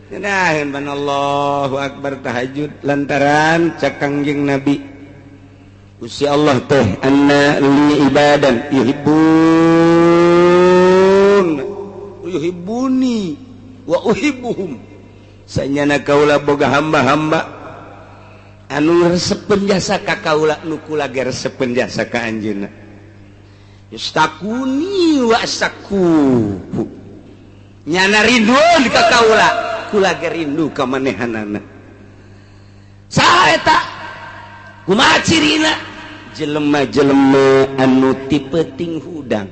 Allahu akbar tahajud lantaran cak Kangjeng Nabi Gusti Allah teh anna li ibadan yuhibbuni wa uhibbuhum sanyana kaula boga hamba-hamba anu resepen jasa ka kaula nu kula ge resepen jasa ka anjeunna yastakuni wa asakuhu nyana rinduan ka kaula kula ge rindu ka manehanana saha eta kumaha cirina jelema-jelema anu ti peuting hudang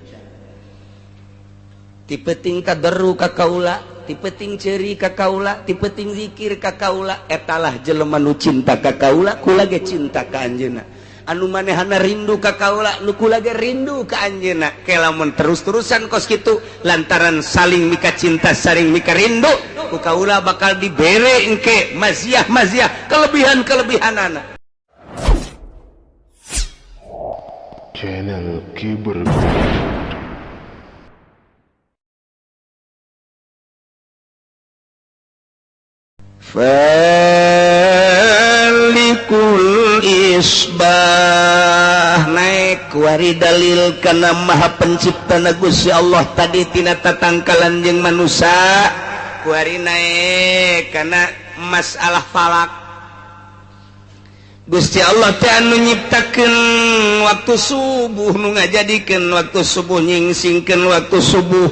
ti peuting tadarru ka kaula ti peuting ceuri ka kaula ti peuting zikir ka kaula etalah jelema nu cinta ka kaula kula ge cinta ka anjeunna anu manehana rindu ka kaula nu kula ge rindu ka anjeunna ke lamun terus-terusan kos kitu lantaran saling mika cinta saling mika rindu ku kaula bakal dibere engke maziah-maziah kelebihan-kelebihanana channel Kiber falikul isbah naik wari dalil kana maha penciptana Gusti Allah tadi tina tatangkalan jeung manusia wari naik kana masalah falak Gusti Allah teh anu nyiptakeun waktu subuh nu ngajadikeun waktu subuh nyingsingkeun waktu subuh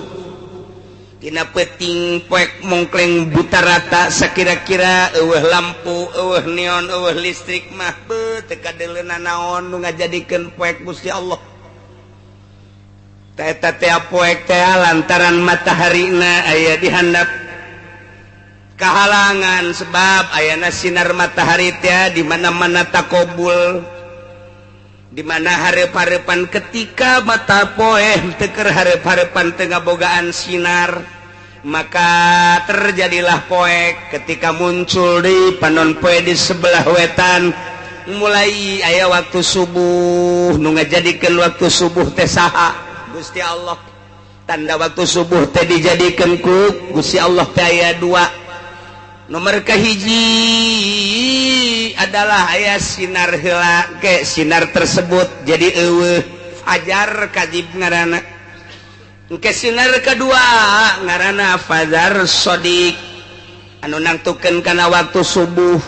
tina peuting poek mongkleng buta rata sakira-kira eueuh lampu eueuh neon eueuh listrik mah beuh teu kadeuleuna naon nu ngajadikeun poek Gusti Allah ta eta teh poek teh lantaran mataharina aya di handap kahalangan sebab ayana sinar matahari teh di mana-mana takobul di mana hareup-hareupan ketika mata poe teu keur hareup-hareupan teu ngabogaan sinar maka terjadilah poek ketika muncul di panon poe di sebelah wetan mulai aya waktu subuh nu ngajadikeun waktu subuh teh saha Gusti Allah tanda waktu subuh teh dijadikeun ku Gusti Allah teh aya dua nomor kahiji adalah aya sinar heula ke sinar tersebut jadi eueuh fajar kadzib ngaranna ke sinar kedua ngaranna fajar shadiq anu nangtukeun kana waktu subuh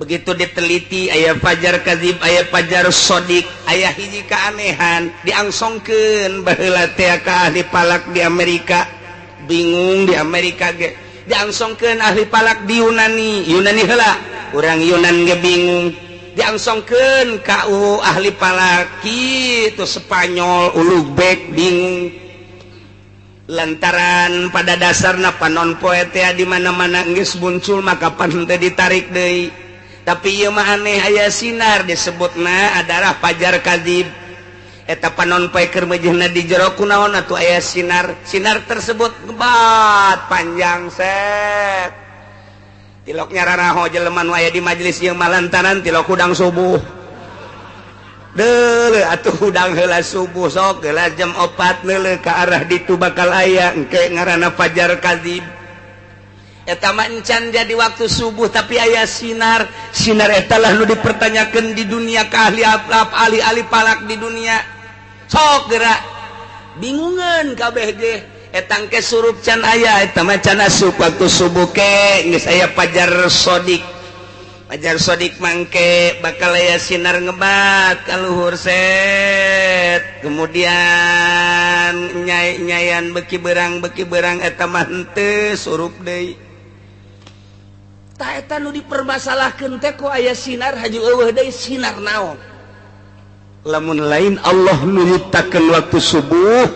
begitu diteliti aya fajar kadzib aya fajar shadiq aya hiji keanehan diangsongkeun baheula teh ka ahli palak di Amerika bingung di Amerika ge diangsongkeun ahli palak di Yunani heula urang Yunan ge bingung diangsongkeun ka ahli palak kitu Spanyol Uzbek bingung lantaran pada dasarna panon poe teh di mana-mana geus muncul maka pan teh ditarik deui tapi ieu mah aneh aya sinar disebutna adalah fajar kadzib eta panon poe keur meujeuhna di jero kunaon atuh aya sinar tersebut gebat panjang set tilok nyararaho jelema nu aya di majelis ieu malantaran tilok hudang subuh deuleu atuh hudang heula subuh sok heula jam 4 neuleuh ka arah ditu bakal aya engke ngaranna fajar kadzib eta mah encan jadi waktu subuh tapi aya sinar eta lah nu dipertanyakeun di dunia ka ahli palak di dunia sok gerak bingungan kabeh ge etang ke surup can aya eta mah can asup waktu subuh ke geus aya fajar shadiq mangke bakal aya sinar ngebat ka luhur set kemudian nyayan beki berang eta mah henteu surup deui tah eta nu dipermasalahkeun teh ku aya sinar haju eueuh deui sinar naon lamun lain Allah nu nyiptakeun waktu subuh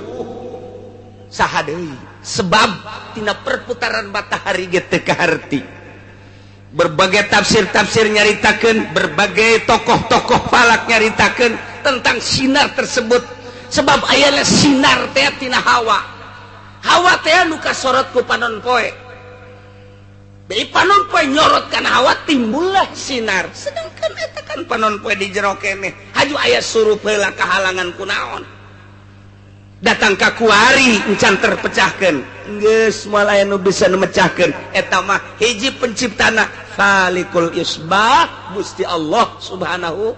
saha deui sebab tina perputaran matahari ge teu kaharti berbagai tafsir nyaritakeun berbagai tokoh-tokoh falak nyaritakeun tentang sinar tersebut sebab ayana sinar teh tina hawa teh nu kasorot ku panon poe Dari panon poe nyorot kana hawa timbullah sinar. Sedangkan eta kan panon poe di jero keneh. Haju aya surup heula kahalangan kunaon. datang ka kuari encan terpecahkeun geus moal aya nu bisa memecahkeun eta mah hiji penciptana Khaliqul Isbah Gusti Allah Subhanahu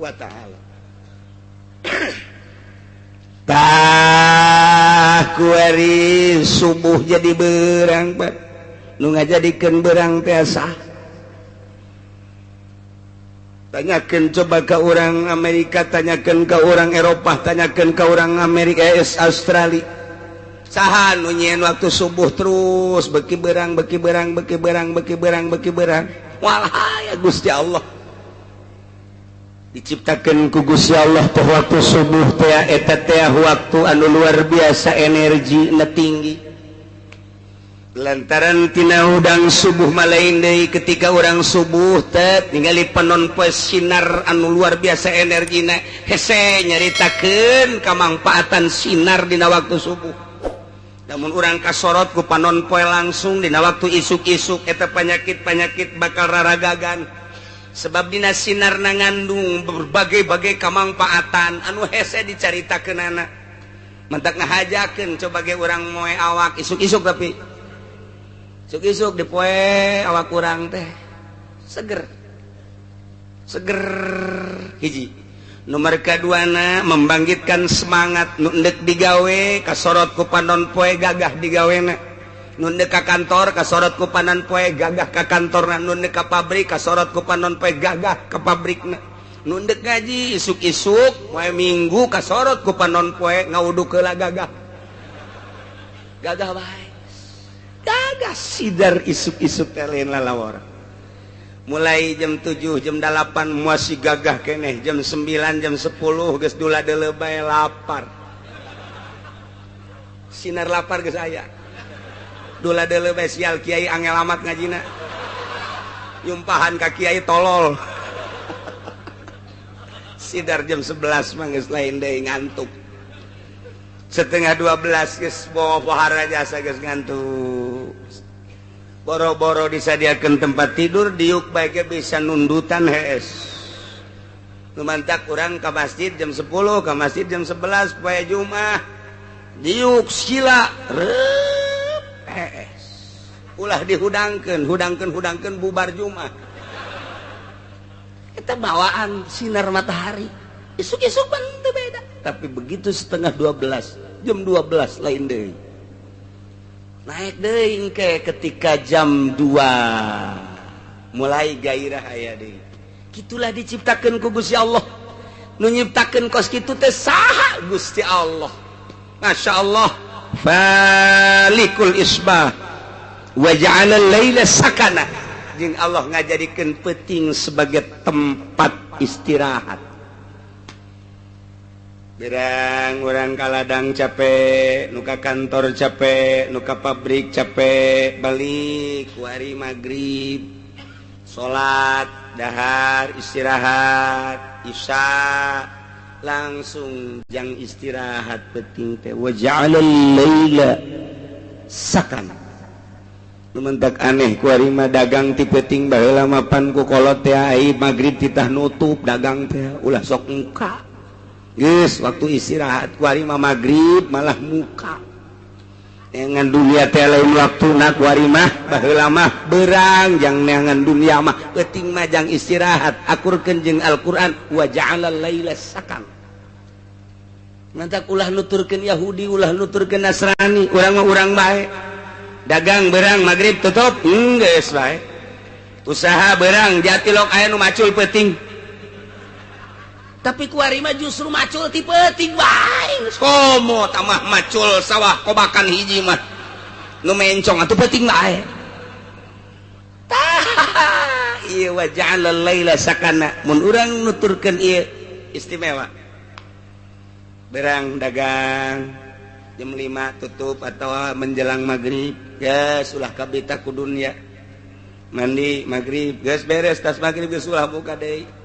wa taala. Tah kuari subuh jadi beurang Pak nu ngajadikeun beurang teh sah. Tanyakan coba ke orang Amerika, tanyakan ke orang Eropa, tanyakan ke orang Amerika, Australia. Saha nu nyieun waktu subuh terus beki berang. Walahaya Gusti Allah. Diciptakan ku Gusti Allah teh waktu subuh teh eta teh waktu anu luar biasa energi na tinggi. Lantaran tina udang subuh malain deui ketika orang subuh teh ningali panonpoe sinar anu luar biasa energina hese nyaritakeun kamangpaatan sinar dina waktu subuh. Namun urang kasorot ku panonpoe langsung dina waktu isuk-isuk eta panyakit-panyakit bakal raragagan. Sebab dina sinarna ngandung berbagai-bagai kamangpaatan anu hese dicaritakeunana. Mentak ngahajakeun coba ge urang moe awak isuk-isuk tapi isuk-isuk di poe awak kurang teh seger hiji. Nomor kaduana membangkitkan semangat nu endek digawe kasorot ku panon poe gagah digawena, nu endek ka kantor kasorot ku panon poe gagah ka kantorna, nu endek ka pabrik kasorot ku panon poe gagah ka pabrikna, nu endek ngaji isuk-isuk poe minggu kasorot ku panon poe ngawudu keula gagah bae. Gagah sidar isuk-isuk lain lalawar. Mulai jam 7, jam 8 masih gagah keneh, jam 9, jam 10 geus dula deuleu bae lapar. Sinar lapar geus aya. Dula deuleu bae sial kiai angel amat ngajina. Nyumpahan ka kiai tolol. Sidar jam 11 mah geus lain deui ngantuk. Setengah 12 geus pohara jasa geus ngantuk. Boro-boro disadiakeun tempat tidur diuk bae ge bisa nundutan hees. Lumantak urang ka masjid jam 10, ka masjid jam 11 poe Jumat. Diuk sila reup hees. Ulah dihudangkeun bubar Jumat. Eta bawaan sinar matahari. Isuk-isuk pan teu beda. Tapi begitu setengah 12, jam 12 lain deui. Naik deui engke ketika jam 2 mulai gairah aya deui. Kitulah diciptakeun ku Gusti Allah. Nu nyiptakeun kos kitu teh saha Gusti Allah. Masya Allah. Falikul isbah wa ja'ala al-laila sakana. Jeung Allah ngajadikeun peuting sebagai tempat istirahat. Berang orang kaladang capek, nuka kantor capek, nuka pabrik capek, balik kuari maghrib, sholat, dahar, istirahat, isya, langsung jang istirahat penting teh. Wa ja'alal laila sakan. Lumentak aneh kuari mah dagang ti penting baheula mapan ku kolot teh ai maghrib titah nutup dagang teh ulah sok engka. Geus waktu istirahat kuari mah magrib malah muka. Dengan dunia teh lain waktuna kuari mah baheula mah beurang jang neangan dunia mah penting mah jang istirahat akurkeun jeung Al-Qur'an wa ja'alal laila sakan. Mantak ulah nuturkeun Yahudi ulah nuturkeun Nasrani urang mah urang bae. Dagang beurang magrib tutup geus bae. Usaha beurang jatilok aya nu macul penting. Tapi kuari mah justru macul ti peuting bae. Komo tamah macul sawah kobakan hiji mah. Nu mencong atuh peuting bae. Tah, ieu wa ja'alal laila sakana. Mun urang nuturkeun ieu istimewa. Berang dagang jam 5 tutup atau menjelang maghrib. Geus ulah kabita ku dunya. Mandi maghrib, geus beres tas maghrib geus ulah buka deui.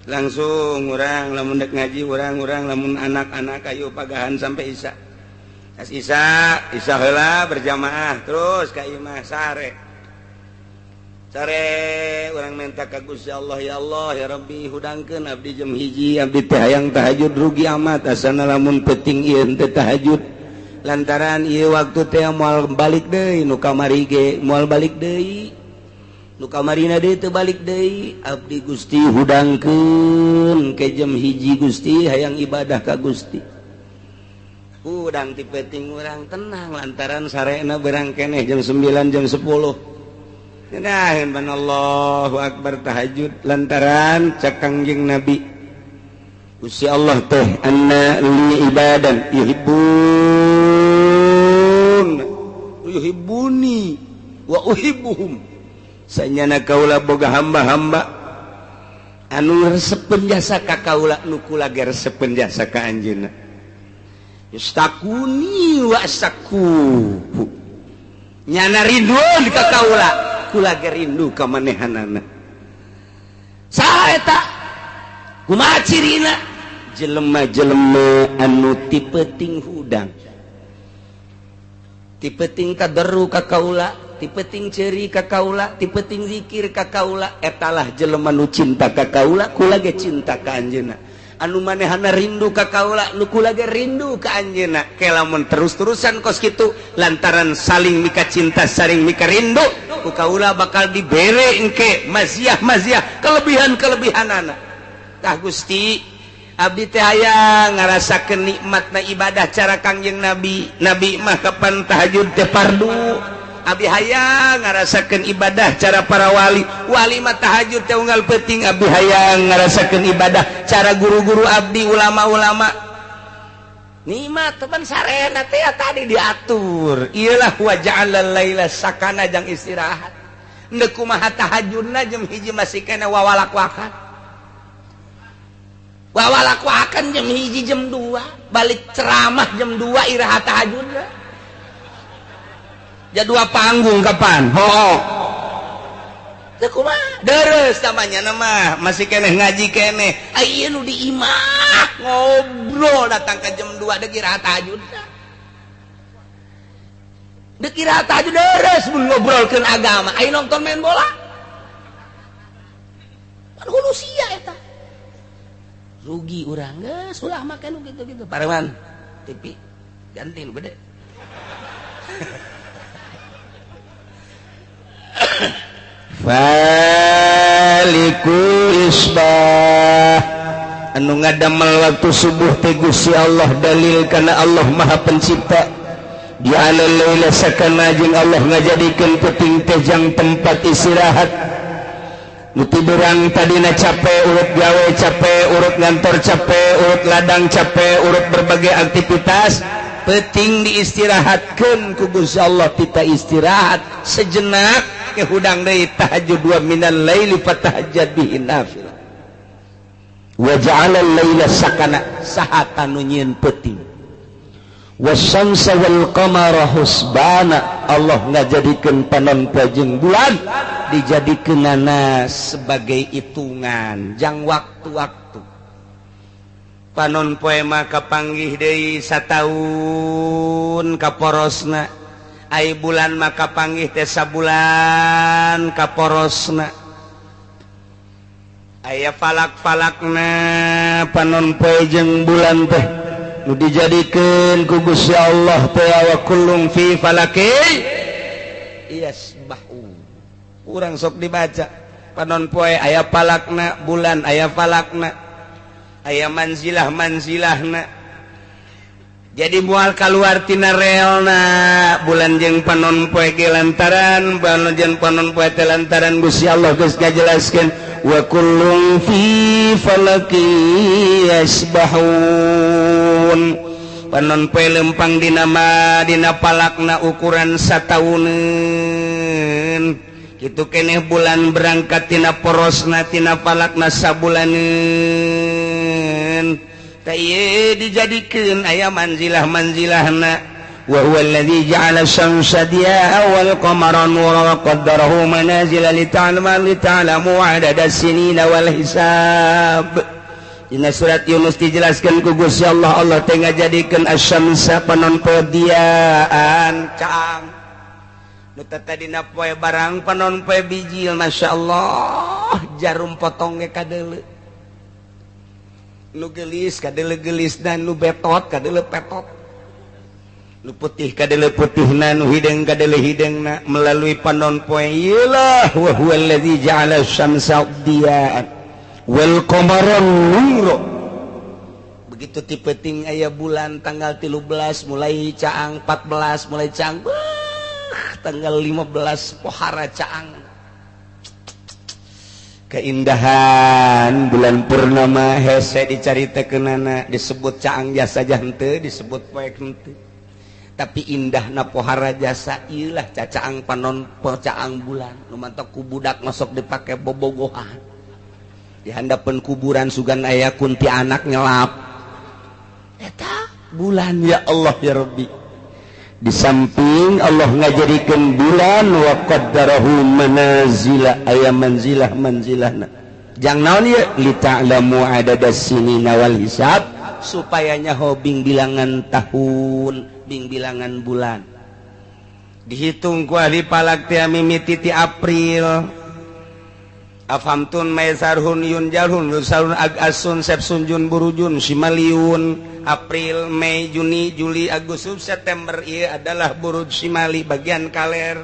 Langsung orang lamun dek ngaji orang lamun anak-anak ayo pagahan sampai isya. As isya heula berjamaah terus ka imah sare. Sare orang minta ka Gusti Allah, ya Allah ya Rabbi hudangkeun abdi jam hiji, abdi teh hayang tahajud rugi amat asana lamun peuting ieu teh tahajud lantaran ieu waktu teh moal balik deui nu kamari ge moal balik deui nu kamarina deui teu balik deui abdi Gusti hudangkeun ke jam hiji Gusti hayang ibadah ka Gusti udang ti peuting urang tenang lantaran sarena berang keneh jam 9 jam 10 Nah, Allahu Akbar tahajud lantaran cakangjing Nabi Gusti Allah teh anna li ibadan yuhibbuni wa uhibbuhum sanyana kaula boga hamba-hamba anu resepen jasa ka kaula nu kula ge resepen jasa ka anjeunna yustakuni wa asakuhu nyana ridwan ka kaula kula gerindu ka manehanana saha eta kumaha cirina jelema-jelema anu ti peuting hudang ti peuting tadarru ka kaula ti peuting ceuri ka kaula ti peuting zikir ka kaula etalah jelema nu cinta ka kaula kula ge cinta ka anjeunna anu manehana rindu ka kaula nu kula ge rindu ka anjeunna ke lamun terus-terusan kos kitu lantaran saling mika cinta saling mika rindu ku kaula bakal dibere engke maziah-maziah kelebihan-kelebihanana tah Gusti abdi teh hayang ngarasakeun nikmatna ibadah cara Kangjeng Nabi mah kapan tahajud teh fardu abdi hayang ngarasakeun ibadah cara para wali mah tahajud teh unggal peuting abdi hayang ngarasakeun ibadah cara guru-guru abdi ulama-ulama nikmat teman sarena teh tadi diatur iyalah wa ja'alal laila sakana jang istirahat endeu kumaha tahajudna jam hiji masih kena wawalak-wakan jam hiji jam 2 balik ceramah jam 2 iraha tahajudna jadwal panggung kapan teu kumaha deres namanya nama masih keneh ngaji keneh ieu nu diimah ngobrol datang ke jam 2 deuk iraha tahajud deuk iraha tahajud deres mun ngobrolkeun agama aya nonton main bola kan hulu sia eta rugi urang geus ulah make nu kitu-kitu parewan TV ganti nu gede Falikul isbah anu ngadamel waktu subuh teh Gusti Allah dalil kana Allah Maha Pencipta diana laila sakana jeung Allah ngajadikeun peuting teh jang tempat istirahat nu ti beurang tadina capek urut gawe capek urut ngantor capek urut ladang capek urut berbagai aktivitas peuting diistirahatkeun ku Gusti Allah kita istirahat sejenak ke hudang deui tahajud wa minal laili fatahajjad bihi nafilah wa ja'alal laila sakana saha nu nyieun peuting wasyamsa wal qamara husbana Allah ngajadikeun panon poe jeung bulan dijadikeunana sebagai hitungan jang waktu-waktu panon poe mah kapanggih deui sataun kaporosna ai bulan maka panggih teh sabulan kaporosna aya falak-falakna panon poe jeung bulan teh nu dijadikeun ku Gusti Allah teh wa kullum fi falaki yasbahu urang sok dibaca panon poe aya falakna bulan aya falakna aya manzilah-manzilahna jadi mual kaluar tina reelna bulan jeung panon poe ge lantaran bulan jeung panon poe teh lantaran Gusti Allah geus ngajelaskeun wa kullum fi falaki yasbahun panon poe lempang dina palakna ukuran satauneun kitu keneh bulan berangkat tina porosna tina palakna sabulaneun taya dijadikeun aya manzilah-manzilahna wa huwa alladzi ja'ala syamsa diya'a wal qamara nuran wa qaddarahu manazila lita'lamu 'adada sinina wal hisab. Dina surat Yunus dijelaskeun ku Gusti Allah teh ngajadikeun asy-syamsa panon poe diaan cang nu teh dina poe barang panon poe bijil Masya Allah jarum potong ge kadeuleu nu gelis kadeuleu gelis dan nu betot kadeuleu petot nu putih kadeuleu putihna nu hideng kadeuleu hidengna melalui panon poe ieulah wa huwallazi ja'ala asy-syamsa diya'an wal qamara nura begitu tipeting aya bulan tanggal 13 mulai caang 14 mulai caang tanggal 15 pohara caang keindahan bulan purnama hese dicaritakeunana disebut caang jasa henteu disebut poek henteu tapi indahna pohara jasa ieulah cacaang panon caang bulan nu mantok ku budak masuk dipake bobogohan di handapeun kuburan sugan aya kunti anak nyelap eta bulan ya Allah ya Rabbi di samping Allah ngajadikeun bulan wa qaddarahu manazila aya manzilahna jang naon ieu li ta'lamu adadas sinina wal hisab supaya nyaho bing bilangan tahun bing bilangan bulan dihitung ku ahli palak teh mimiti ti April afhamtun maisarhun yunjalhun lusarun agasun sepsun jun burujun simaliun April, Mei, Juni, Juli, Agustus, September ieu adalah buruj simali bagian kaler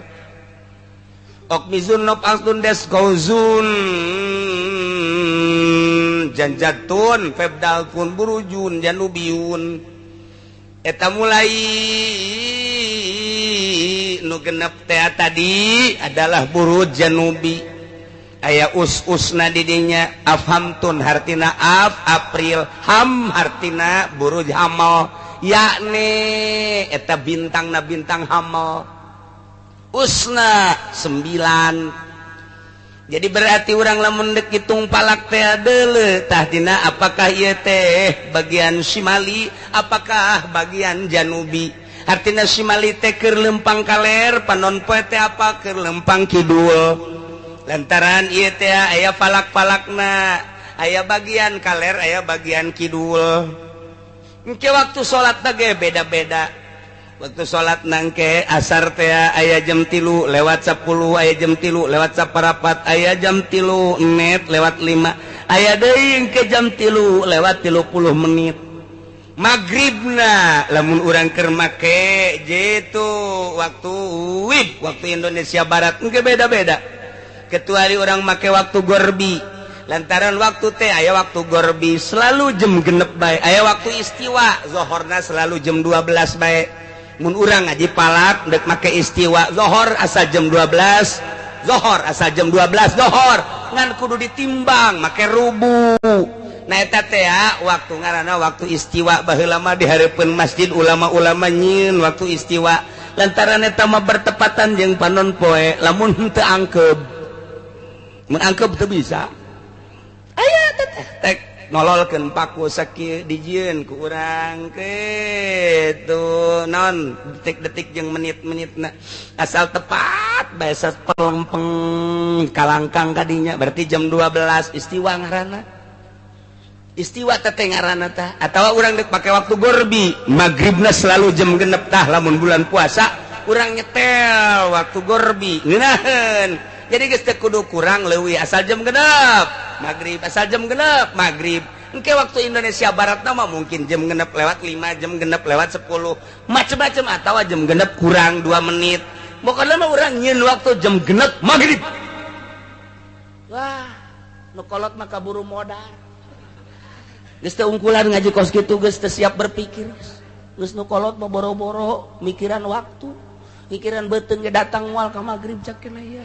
okmizun nop asdun des kauzun janjatun febdalfun burujun janubiyun eta mulai nu genep teh tadi adalah buruj janubi aya us-usna didinya afhamtun hartina April ham hartina buruj hamal yakni eta bintangna bintang hamal usna 9 jadi berarti urang lamun deuk hitung palak teh deuleu tah dina apakah ieu teh bagian simali apakah bagian janubi artina simali teh keur lempang kaler panon poe teh apa keur lempang kidul lantaran ieu teh aya falak-falakna aya bagian kaler aya bagian kidul engke waktu salat ge beda-beda waktu salat nangke asar teh aya jam 3 lewat 10 aya jam 3 lewat 14 aya jam 3 menit lewat 5 aya deui engke jam 3 lewat 30 menit magribna lamun urang keur make jitu waktu Indonesia Barat engke beda-beda kecuali orang make waktu gorbi lantaran waktu teh aya waktu gorbi selalu jam genep bae aya waktu istiwa zohorna selalu jam 12 bae mun urang ngaji palak dek make istiwa zohor asa jam 12 zohor asa jam 12 zohor ngan kudu ditimbang make rubu nah eta teh waktu ngaranna waktu istiwa baheula mah di hareupeun masjid ulama-ulama nyieun waktu istiwa lantaran eta mah bertepatan jeung panon poe lamun henteu angkeub mengangkep teu bisa aya tek nololkeun paku sakieu dijieun ku urang kitu non detik-detik jeung menit-menitna asal tepat bae pelempeng kalangkang kadinya berarti jam 12 istiwa ngaranna istiwa teh ngaranna tah atawa urang deuk pake waktu gorbi magribna selalu jam genep tah lamun bulan puasa urang nyetel waktu gorbi ngeunaheun jadi geus teu kudu kurang leuwih asal jam genep magrib asal jam genep magrib engke waktu Indonesia Barat mah mungkin jam genep lewat 5 jam genep lewat 10 macam-macam atawa jam genep kurang 2 menit pokona mah urang nyieun waktu jam genep magrib wah nu kolot mah kaburu modal geus teu ungkulan ngaji kos kitu geus teu siap berpikir geus nu kolot mah boro-boro mikiran waktu pikiran beuteung ge datang moal ka magrib cak kena ieu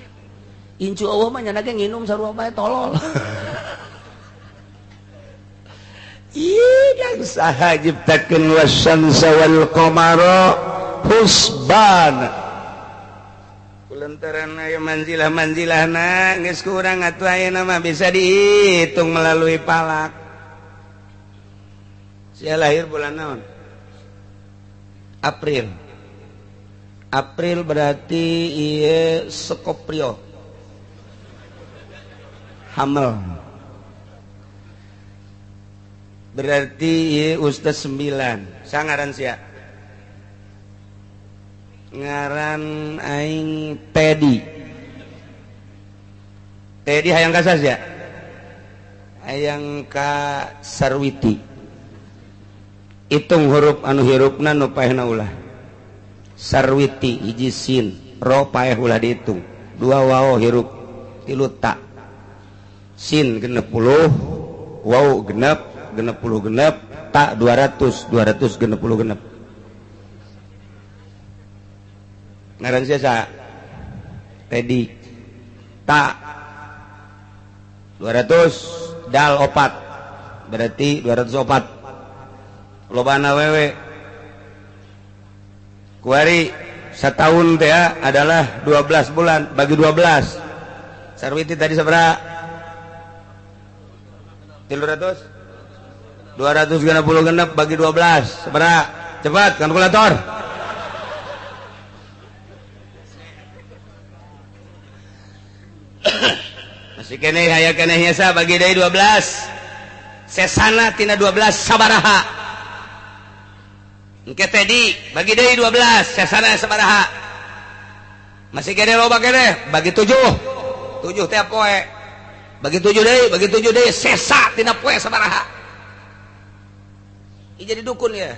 incu Allah mah nyana ge nginum sarua bae tolol. Ih, saha ciptakeun wasyamsa wal qamara husbana. Kulantaran aya manzilah-manzilahna geus kurang atuh ayeuna mah bisa dihitung melalui palak. Sia lahir bulan naon? April. April berarti ieu Skoprio. Hamel berarti Ustaz 9 sangaran sia ngaran aing Teddy hayang kasas ya hayang ka Sarwiti hitung huruf anu hirupna nu paehna ulah Sarwiti hiji sin ro paeh ulah dihitung dua waw hirup tilu ta sin genep puluh waw genep puluh genep tak 200 genep puluh genep ngaran siasa Teddy tak 200 dal opat berarti 204 lobana wewe kuari setahun teh adalah 12 bulan bagi 12 Sarwiti tadi seberapa 300 260 genep bagi 12 seberapa cepat kalkulator masih kene aya kene hiasa bagi deui 12 sesana tina 12 sabaraha engke Tedi bagi deui 12 sesana sabaraha masih kene loba kene bagi 7 teh poe bagi 7 deui sesa tina poe sabaraha jadi dukun ya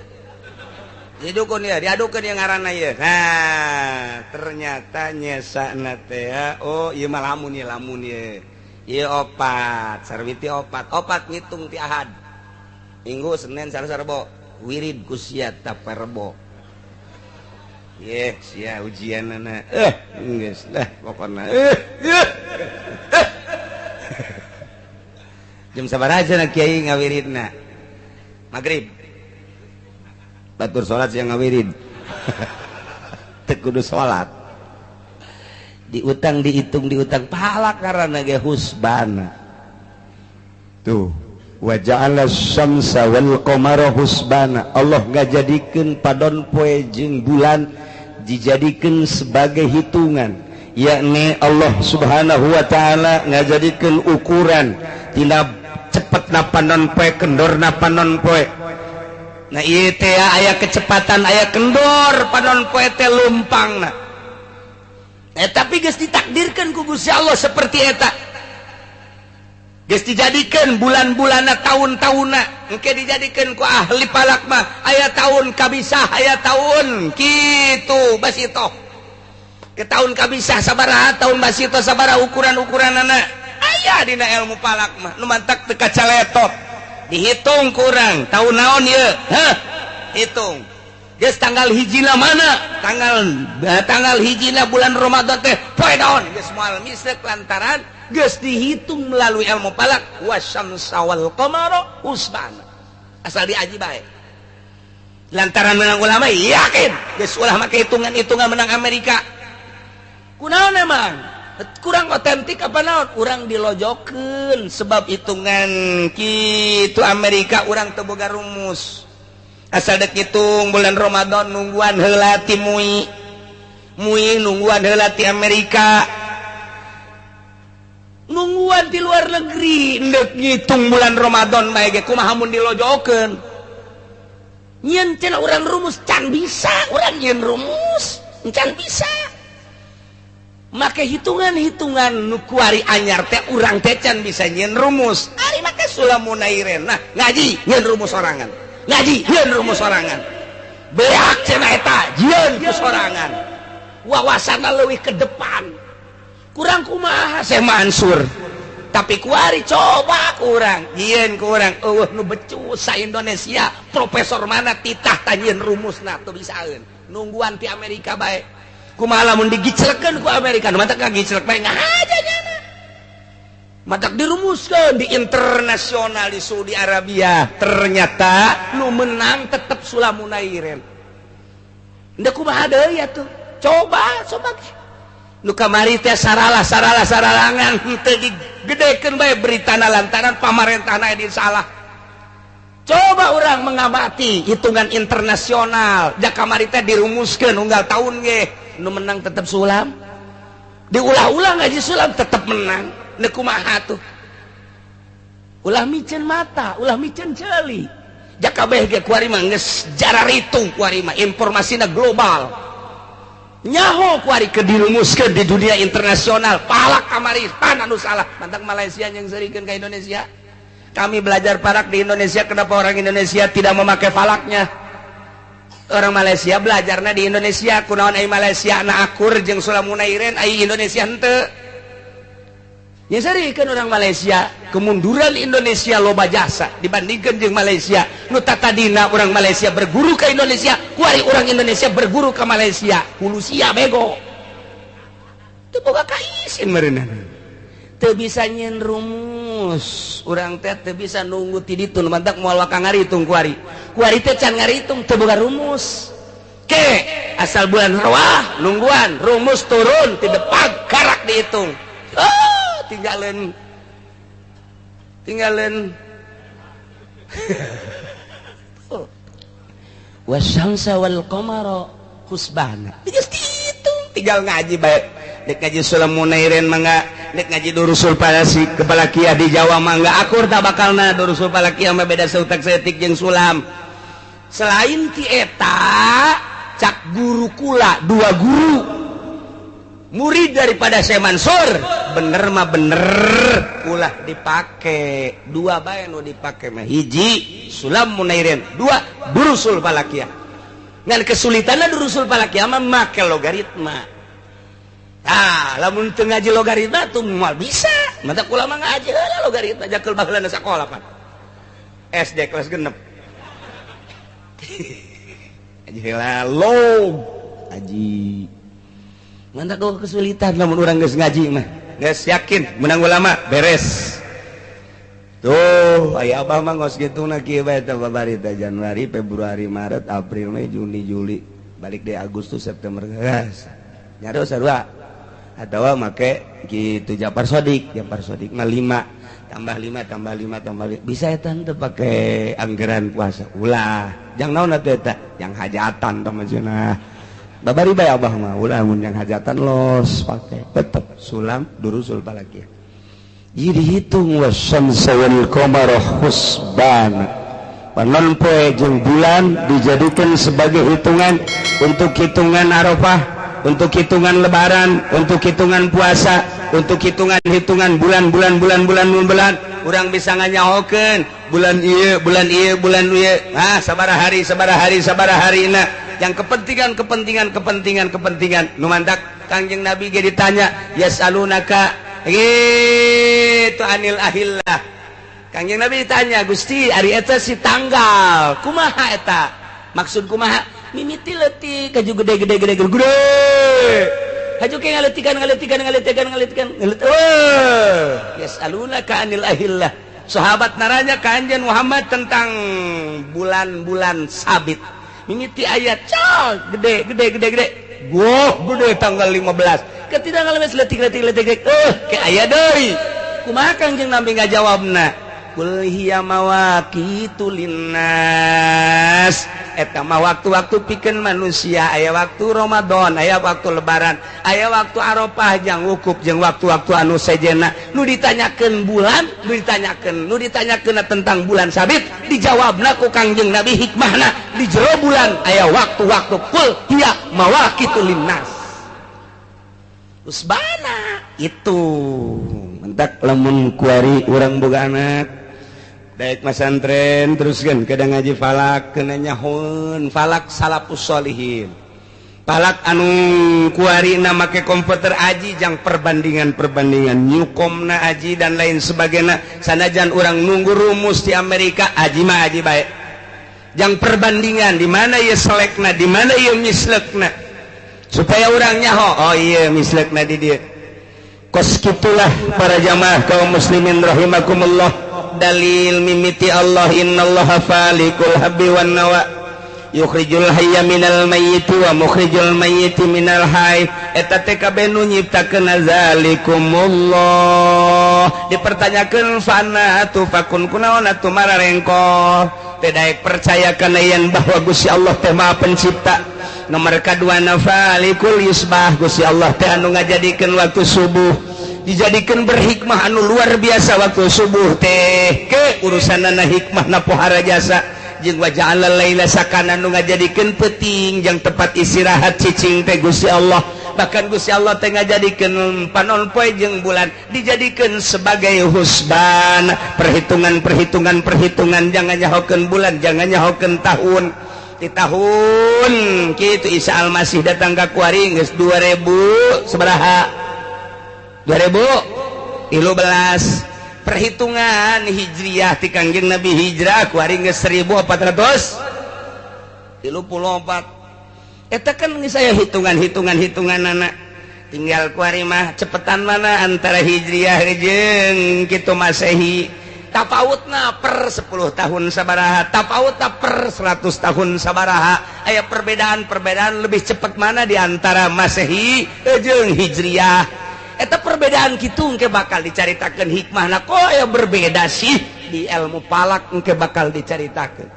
diadukeun yang ngaranna ieu nah ternyata nyesana teh oh ieu mah lamun ieu ieu opat Sarwiti opat ngitung ti Ahad Minggu Senin Selasa Rebo wirid ku sia tape Rebo sia ujianana geus lah pokona jam sabaraha cenah kiai ngawiridna magrib batur sholat yang ngawirid teu kudu sholat diutang pahala karena ge husbana tuh wa ja'ala syamsa wal qamara husbana Allah ngajadikeun padon poe jeung bulan dijadikeun sebagai hitungan yakni Allah subhanahu wa ta'ala ngajadikeun ukuran tina cepetna panon poe kendorna panon poe nah ieu teh aya kecepatan aya kendor panon poe teh lumpangna tapi geus ditakdirkeun ku Gusti Allah seperti eta geus dijadikeun bulan-bulanna tahun-tahunna engke dijadikeun ku ahli palak mah aya tahun kabisah aya tahun kitu basitoh ke tahun kabisah sabaraha tahun basitoh sabaraha ukuran-ukuranana aya dina ilmu palak mah nu mantak teu kacaletot dihitung kurang tahun naon ieu hitung geus tanggal hijina mana tanggal hijina bulan Ramadan teh poe naon geus moal misek lantaran geus dihitung melalui ilmu falak wasyamsa wal qamara husbana asal diaji bae lantaran menang ulama yakin geus ulah make hitungan menang Amerika kunaon emang kurang otentik apa naon urang dilojokeun sebab hitungan kitu Amerika urang teu boga rumus asal dek hitung bulan Ramadan nungguan heula ti mui nungguan heula ti Amerika nungguan di luar negeri ndek ngitung bulan Ramadan bae ge kumaha mun dilojokeun nyeun cenah urang rumus can bisa urang nyeun rumus can bisa make hitungan nukuari anyar teh urang teh can bisa nyeun rumus ari make sulamunairen nah ngaji nyeun rumus sorangan beak cenah eta jieun ku sorangan wawasanna leuwih ke depan kurang kumaha Syekh Mansur tapi kuari coba kurang jieun ku urang eueuh nu becus sa Indonesia profesor mana titah tanyieun rumusna teu bisaeun nungguan ti Amerika bae kumaha lamun digiclekeun ku Amerika nu matak ngagiclek bae ngahaja nyana matak dirumuskeun di internasional di Saudi Arabia ternyata nu menang tetep Sulamunairen nda kumaha deui atuh coba nu kamari teh saralangan henteu digedekeun bae beritana lantaran pamarentahna di salah coba orang mengamati hitungan internasional jak kamari teh dirumuskeun unggal tahun ge nu menang tetap sulam diulah-ulah ngaji sulam tetap menang ne kumaha tuh ulah micen mata ulah micen ceuli jak kabeh ge kuari mah geus jararitu kuari mah informasina global nyaho kuari kedirumuskeun di dunia internasional palak kamari pan anu salah mantap Malaysia yang serikeun ke Indonesia. Kami belajar palak di Indonesia, kenapa orang Indonesia tidak memakai palaknya? Orang Malaysia belajarnya di Indonesia, kunaon ai Malaysia na akur jeung sulamunairen ai Indonesia henteu. Nya sarikeun orang Malaysia, kemunduran Indonesia loba jasa dibandingkan jeung Malaysia. Nu tatadina orang Malaysia berguru ke Indonesia, kuari orang Indonesia berguru ke Malaysia. Hulusia bego. Teu boga kaisin meureunana. Teu bisa nyen rumus, urang teh teu bisa nunggu ti ditu mantak moal wakang ngaritung kuari teh can ngaritung teu boga rumus ke asal bulan rawah nungguan rumus turun ti depan karak dihitung tinggalin wasyamsa wal qamara husbana geus dihitung tinggal ngaji bae dek ngaji sulamunairen mangga dek ngaji durusul palakia di Jawa mangga akur tak bakalna durusul palakia mah beda seutak setik jeung sulam. Selain ti eta cak guru kula dua guru murid daripada Syekh Mansur bener mah bener ulah dipake dua bae nu dipake mah hiji sulam munairen dua durusul palakia ngan kesulitanna durusul palakia mah make logaritma. Lamun teu ngaji logaritma tuh moal bisa mata kula mah ngaji heula logaritma jakeul baheulana sakola pan SD kelas 6 ngaji heula log ngaji mantap kau kesulitan lamun urang geus ngaji mah geus yakin menang ulama beres tuh aya abah mah ngos kituna kieu bae teh babarita Januari Februari Maret April Mei Juni Juli balik deh Agustus September gas nyaro sarua atau make gitu Japar Sodik mah 5 tambah 5 bisa eta teu pake anggaran puasa ulah jang naon atuh eta yang hajatan tah maksudna babari bae abah mah ulah mun yang hajatan los pake tetep sulam durusul palakia jadi dihitung wasyamsa wal qamara husbana panon poe jeung bulan dijadikan sebagai hitungan untuk hitungan Arafah, untuk hitungan lebaran, untuk hitungan puasa, untuk hitungan bulan, urang bisa nganyahokeun bulan ieu sabaraha harina yang kepentingan nu mantak Kangjeng Nabi ge ditanya yasalunaka itu anil ahillah. Kangjeng Nabi ditanya Gusti ari eta si tanggal kumaha eta maksud kumaha mimiti leutik kaju gede haju ke ngaletikan yasalunaka anil ahillah. Sahabat naranya ka anjeun Muhammad tentang bulan-bulan sabit mimiti ayat gede gede tanggal 15 ketika ngalemes leutik ke aya deui kumaha Kangjeng Nabi ngajawabna qul hiya mawaqitu linnas eta mah waktu-waktu pikeun manusia aya waktu Ramadan aya waktu lebaran aya waktu Arafah jeung wukuf jeung waktu-waktu anu sejenna nu ditanyakeun bulan nu ditanyakeun tentang bulan sabit dijawabna ku Kangjeng Nabi hikmahna di jero bulan aya waktu-waktu qul hiya mawaqitu linnas usbana itu mentak lamun kuari urang boga anak daek masantren teruskeun kadang ngaji falak kena nyahun falak salafus sholihin falak anu kuarina make komputer aji jang perbandingan nyukomna aji dan lain sebagainya sanajan urang nunggu rumus di Amerika aji mah aji bae jang perbandingan di mana ieu selekna di mana ieu mislekna supaya urang nyaho oh iya mislekna di dieu kos kitulah para jamaah kaum muslimin rahimakumullah dalil mimiti Allah innallaha falikul habbi wan nawa yukhrijul hayya minal mayyiti wa mukhrijul mayyiti minal hayy eta teh kabeh nu nyiptakeun zalikumullah dipertanyakeun fana tu fakun kunaon atuh mararengko teh daek percaya kana yen bahwa Gusti Allah teh Maha Pencipta nomor kadua nafalikul yusbah Gusti Allah teh anu ngajadikeun waktu subuh dijadikan berhikmah anu luar biasa waktu subuh teh ke urusanana hikmah na pohara jasa jeung wa ja'alal laila sakana nu ngajadikeun peuting jeung tempat istirahat cicing teh Gusti Allah. Bahkan Gusti Allah teh ngajadikeun panon poe jeung bulan dijadikeun sebagai husban, perhitungan jangan nyahokeun bulan, jangan nyahokeun tahun. Di tahun kitu Isa Al-Masih datang ka kuari geus 2000 sabaraha? 2013. Perhitungan hijriah ti Kangjeng Nabi hijrah kuari geus 1434. Eta kan saya hitungan-hitunganana. Tinggal kuari mah cepetan mana antara hijriah jeung kitu Masehi. Tapautna per 10 tahun sabaraha, tapautna per 100 tahun sabaraha. Aya perbedaan lebih cepat mana di antara Masehi jeung hijriah. Eta perbedaan kitu engke bakal dicaritakeun hikmahna kok aya berbeda sih di ilmu falak engke bakal dicaritakeun.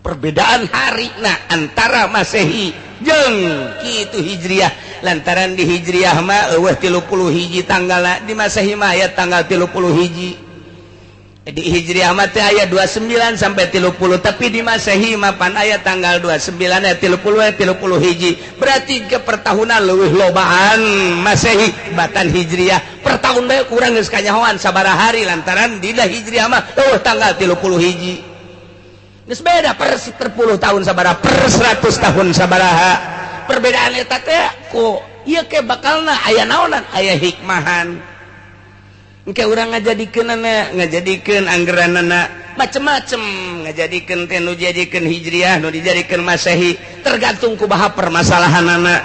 Perbedaan harina antara Masehi jeung kitu hijriah. Lantaran di hijriah mah eueuh 30 hiji tanggalna, di Masehi mah aya tanggal 30 hiji. Di hijriah mah teh aya 29 sampai 30, tapi di Masehi mah pan aya tanggal 29 aya 30 hiji. Berarti ke pertahunan leuwih lobaan Masehi batan hijriah. Per tahun bae kurang geus kanyahoan sabaraha hari lantaran di hijriah mah tanggal 30 hiji. Geus beda per 10 tahun sabaraha, per 100 tahun sabaraha. Perbedaan eta teh ku ieu ke bakalna aya naonan, aya hikmahan. Engke urang ngajadikeun anggeranana macem-macem, ngajadikeun teh nu dijadikeun hijriah, nu dijadikeun Masehi, tergantung kumaha permasalahanana.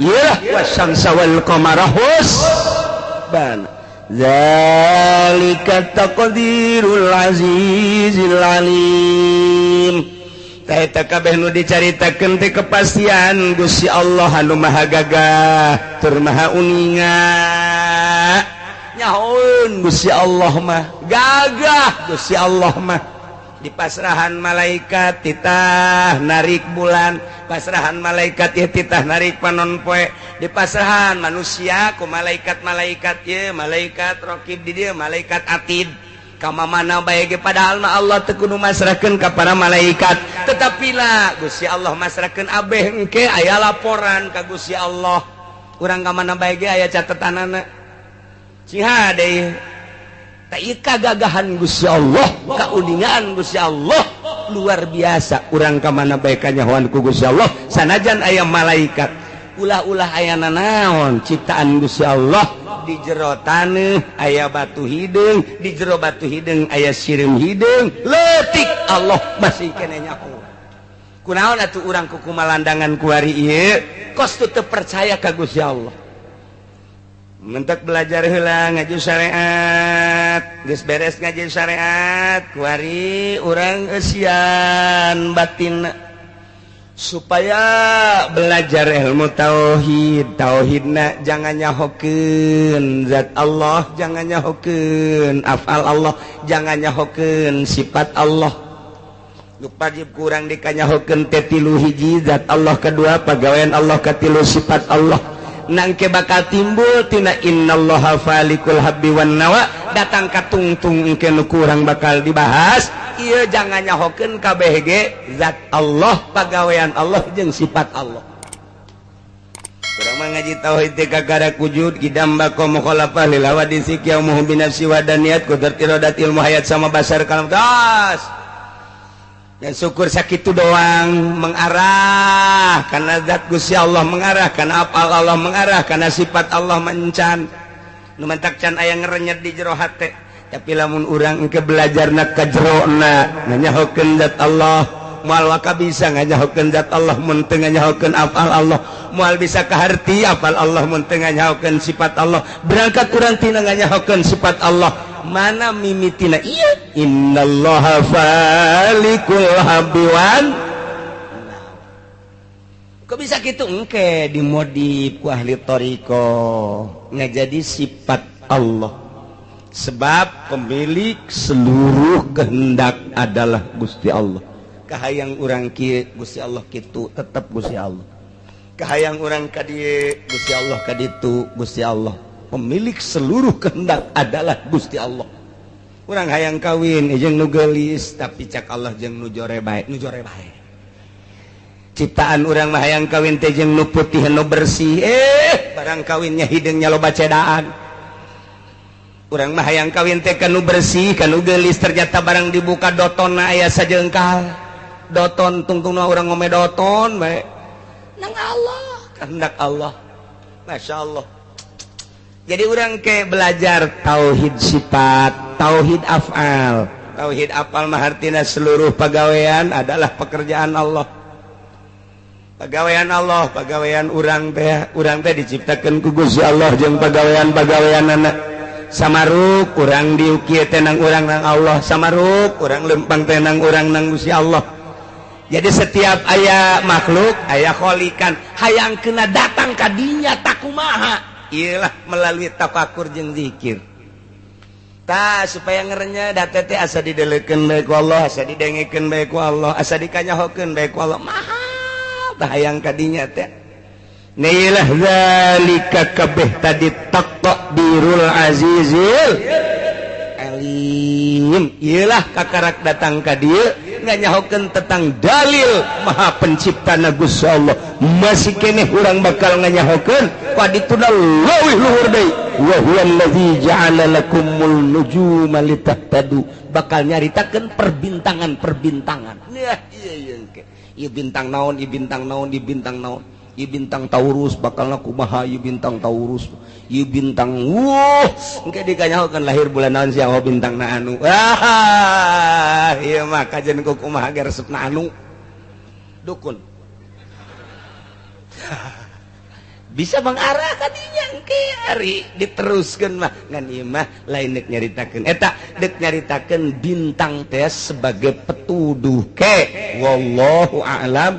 Ieu wasyamsa wal qamara husban. Zalika taqdirul azizil alim. Eta kabeh nu dicaritakeun teh kepastian Gusti Allah anu Maha Gagah tur Maha Uninga. Nyahoun Gusti Allah mah gagah, Gusti Allah mah di pasrahan malaikat titah narik bulan, pasrahan malaikat ya titah narik panon poe, di pasrahan manusia ku malaikat-malaikat ye, malaikat raqib di dieu, malaikat atid kama mana bae ge padahal mah Allah teu kudu masrahkeun ka para malaikat, tetapi lah Gusti Allah masrahkeun abeh engke aya laporan ka Gusti Allah. Urang ka mana bae ge aya catetanana. Ciha deh, tak kagagahan Gusti Allah, kauningan Gusti Allah luar biasa. Urang kamana bae kanyahoan ku Gusti Allah, sanajan aya malaikat, ulah-ulah aya nanaon ciptaan Gusti Allah. Di jero taneuh aya batu hideung, di jero batu hideung aya sireum hideung, leutik Allah masih keneh nyaho. Kunaon atuh urang kuku malandangan kuari ieu, kos teu percaya ka Gusti Allah. Mentek belajar heula ngaji syariat, geus beres ngaji syariat, kuari urang eusian batin supaya belajar ilmu tauhid. Tauhidna jangan nyahokeun zat Allah, jangan nyahokeun afal Allah, jangan nyahokeun sifat Allah. Nu wajib kurang dikanyahokeun teh 3 hiji zat Allah, kedua pagawean Allah, katilu sifat Allah. Nangke bakal timbul tina innallaha falikul habbi wan nawa, datang ka tungtung engke nu kurang bakal dibahas. Ieu jangan nyahokeun kabeh ge zat Allah, pagawean Allah jeung sifat Allah. Kurang mah ngaji tauhid teh kagara wujud qidam baqo mukhalafah lil hawadisi qiyamuhu bi nafsi wa daniyat qudrat iradatil muhayyad sama basar kalam das. Dan syukur sakitu doang mengarah karena zat Gusti Allah, mengarah karena apal Allah, mengarah karena sifat Allah mencan. Nu mantak can aya ngerenyet di jero hate, tapi lamun urang engke belajarna ka jerona nganyahokeun zat Allah, moal waka bisa nganyahokeun zat Allah mun teu nganyahokeun apal Allah, moal bisa ka harti apal Allah mun teu nganyahokeun sifat Allah. Berangkat urang tina nganyahokeun sifat Allah. Mana mimitina iya innallaha falikul habbi wan. Kok bisa gitu engke dimodif ku ahli thariqo ngajadi sifat Allah, sebab pemilik seluruh kehendak adalah Gusti Allah. Kahayang urang kieu Gusti Allah kitu tetep Gusti Allah, kahayang urang ka dieu Gusti Allah ka ditu Gusti Allah. Pemilik seluruh kehendak adalah Gusti Allah. kurang hayang kawin jeung nu geulis tapi cak Allah jeung nu jore bae ciptaan urang mah hayang kawin teh jeung nu putih nu bersih barang kawinnya hidungnya loba cedaan urang mah hayang kawin teh kanu bersih kanu geulis ternyata barang dibuka dotonna aya sajengkal doton tungtungna urang ngome doton bae nang Allah kehendak Allah Masya Allah. Jadi orang ke belajar tauhid sifat, tauhid af'al. Tauhid af'al mah artina seluruh pegawaian adalah pekerjaan Allah. Pegawaian Allah, pegawaian urang teh diciptakeun ku Gusti Allah jeung pegawaian-pegawaianna. Samaruk urang diukieu teh nang urang nang Allah, samaruk urang lempang teh nang urang nang Gusti Allah. Jadi setiap aya makhluk, aya kholikan, hayang kena datang ka dinya tak kumaha. Iyalah melalui tafakur jeung zikir. Tah supaya ngerenya date teh asa didelekeun bae ku Allah, asa didengekeun bae ku Allah, asa dikanyahokeun bae ku Allah. Mahal tah hayang ka dinya teh. Nailah zalika kabeh tadi taqdirul azizil alim. Iyalah kakarak datang ka dieu nganyahokeun tentang dalil maha pencipta Gusti Allah masih keneh urang bakal nganyahokeun padituna leuwih luhur deui wa huwa allazi ja'ala lakumul nujuma litahtadu bakal nyaritakeun perbintangan nah ieu bintang naon ieu bintang naon ieu bintang naon ieu bintang Taurus bakalna kumaha ieu bintang Taurus ieu bintang engke dikanyahokeun lahir bulan naon sia bintangna anu ieu mah kajen ku kumaha ge resepna anu dukun bisa mengarah ka dinya engke ari diteruskeun mah ngan ieu mah lain deuk nyaritakeun eta deuk nyaritakeun bintang teh sebagai petuduh ke wallahu a'lam